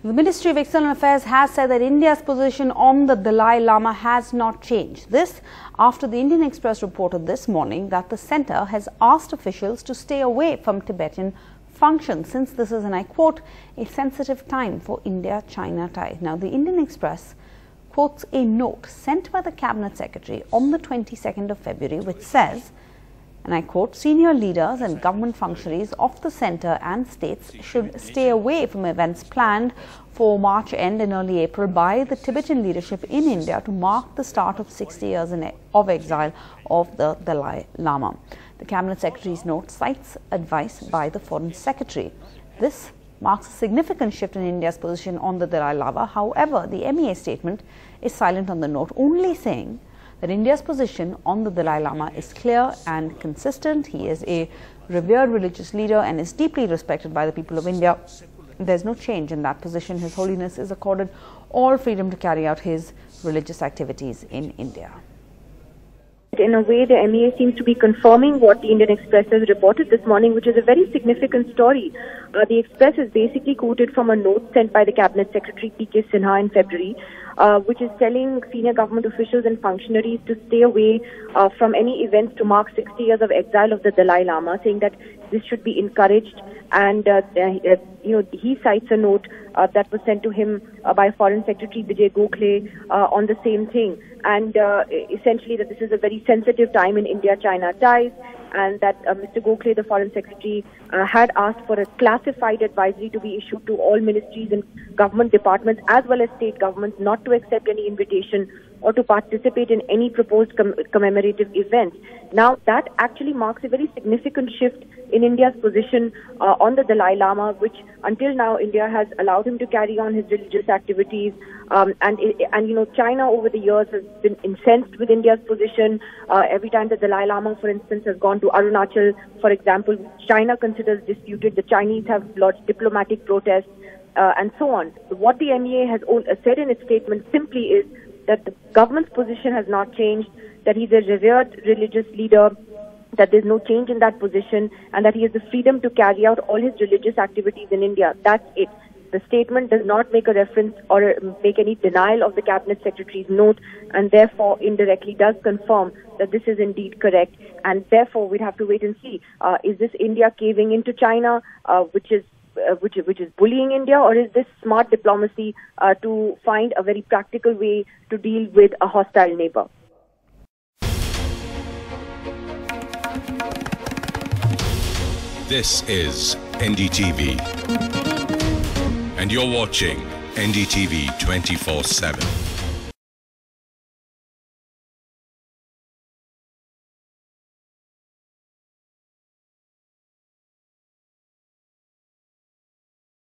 The Ministry of External Affairs has said that India's position on the Dalai Lama has not changed. This after the Indian Express reported this morning that the centre has asked officials to stay away from Tibetan functions since this is, and I quote, a sensitive time for India-China ties. Now, the Indian Express quotes a note sent by the Cabinet Secretary on the 22nd of February which says, and I quote, senior leaders and government functionaries of the centre and states should stay away from events planned for March end in early April by the Tibetan leadership in India to mark the start of 60 years of exile of the Dalai Lama. The Cabinet Secretary's note cites advice by the Foreign Secretary. This marks a significant shift in India's position on the Dalai Lama. However, the MEA statement is silent on the note, only saying that India's position on the Dalai Lama is clear and consistent. He is a revered religious leader and is deeply respected by the people of India. There's no change in that position. His Holiness is accorded all freedom to carry out his religious activities in India. In a way, the MEA seems to be confirming what the Indian Express has reported this morning, which is a very significant story. The Express is basically quoted from a note sent by the Cabinet Secretary P.K. Sinha in February, which is telling senior government officials and functionaries to stay away from any events to mark 60 years of exile of the Dalai Lama, saying that this should be encouraged. And he cites a note that was sent to him by Foreign Secretary Vijay Gokhale on the same thing, and essentially that this is a very sensitive time in India-China ties, and that Mr. Gokhale, the Foreign Secretary, had asked for a classified advisory to be issued to all ministries and government departments as well as state governments not to accept any invitation or to participate in any proposed commemorative events. Now, that actually marks a very significant shift in India's position on the Dalai Lama, which until now India has allowed him to carry on his religious activities, and China over the years has been incensed with India's position. Every time the Dalai Lama, for instance, has gone to Arunachal, for example, China considers disputed, the Chinese have lodged diplomatic protests, and so on. What the MEA has said in its statement simply is that the government's position has not changed, that he's a revered religious leader, that there's no change in that position, and that he has the freedom to carry out all his religious activities in India. That's it. The statement does not make a reference or make any denial of the Cabinet Secretary's note, and therefore indirectly does confirm that this is indeed correct. And therefore we'd have to wait and see, is this India caving into China, which is bullying India, or is this smart diplomacy to find a very practical way to deal with a hostile neighbor? This is NDTV, and you're watching NDTV 24/7.